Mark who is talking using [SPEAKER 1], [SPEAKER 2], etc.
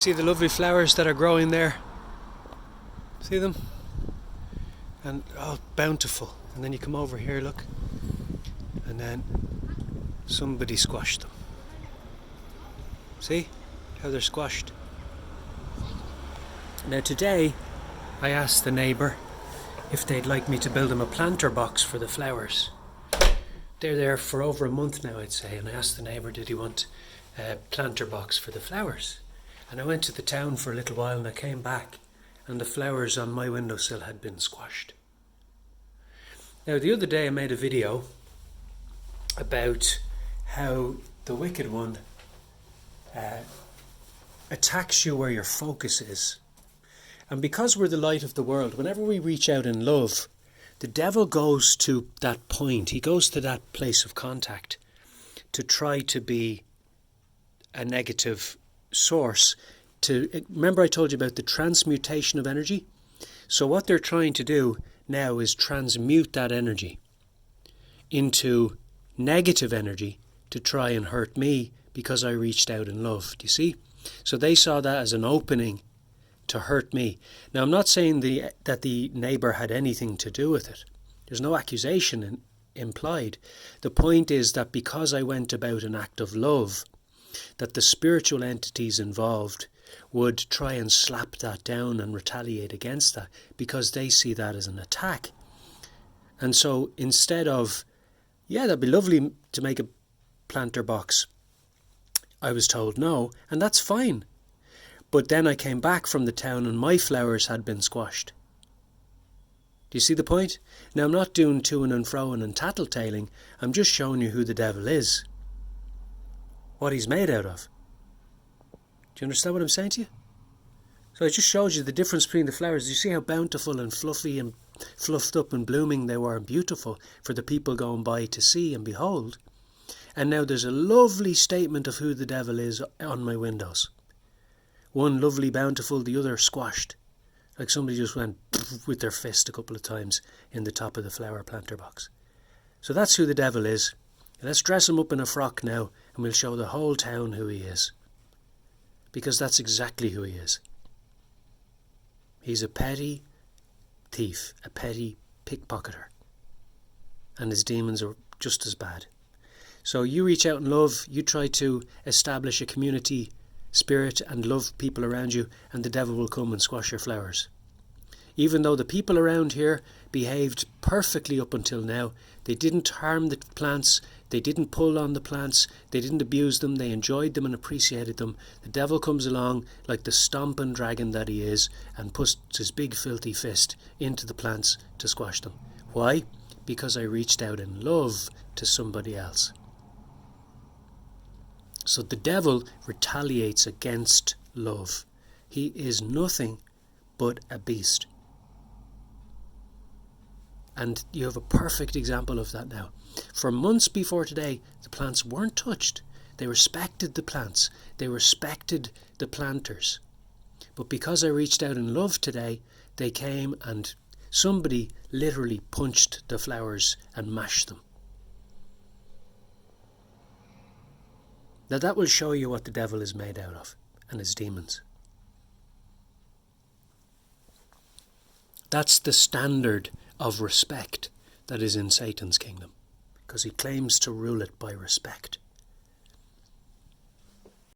[SPEAKER 1] See the lovely flowers that are growing there? See them? And oh, bountiful. And then you come over here, look, and then somebody squashed them. See how they're squashed? Now today I asked the neighbour if they'd like me to build them a planter box for the flowers. They're there for over a month now, I'd say, and I asked the neighbour did he want a planter box for the flowers. And I went to the town for a little while and I came back and the flowers on my windowsill had been squashed. Now the other day I made a video about how the wicked one attacks you where your focus is. And because we're the light of the world, whenever we reach out in love, the devil goes to that point, he goes to that place of contact to try to be a negative source. Remember I told you about the transmutation of energy? So what they're trying to do now is transmute that energy into negative energy to try and hurt me because I reached out in love. Do you see? So they saw that as an opening to hurt me. Now I'm not saying that the neighbour had anything to do with it. There's no accusation implied. The point is that because I went about an act of love, that the spiritual entities involved would try and slap that down and retaliate against that because they see that as an attack. And so instead of, yeah, that'd be lovely to make a planter box, I was told no, and that's fine. But then I came back from the town and my flowers had been squashed. Do you see the point? Now I'm not doing to-ing and fro-ing and tattletaling, I'm just showing you who the devil is. What he's made out of. Do you understand what I'm saying to you? So I just showed you the difference between the flowers. You see how bountiful and fluffy and fluffed up and blooming they were and beautiful for the people going by to see and behold. And now there's a lovely statement of who the devil is on my windows. One lovely bountiful, the other squashed. Like somebody just went with their fist a couple of times in the top of the flower planter box. So that's who the devil is. Let's dress him up in a frock now and we'll show the whole town who he is. Because that's exactly who he is. He's a petty thief, a petty pickpocketer. And his demons are just as bad. So you reach out in love, you try to establish a community spirit and love people around you, and the devil will come and squash your flowers. Even though the people around here behaved perfectly up until now, they didn't harm the plants, they didn't pull on the plants, they didn't abuse them, they enjoyed them and appreciated them. The devil comes along like the stomping dragon that he is and puts his big filthy fist into the plants to squash them. Why? Because I reached out in love to somebody else. So the devil retaliates against love. He is nothing but a beast. And you have a perfect example of that now. For months before today, the plants weren't touched. They respected the plants. They respected the planters. But because I reached out in love today, they came and somebody literally punched the flowers and mashed them. Now that will show you what the devil is made out of and his demons. That's the standard of respect that is in Satan's kingdom, because he claims to rule it by respect.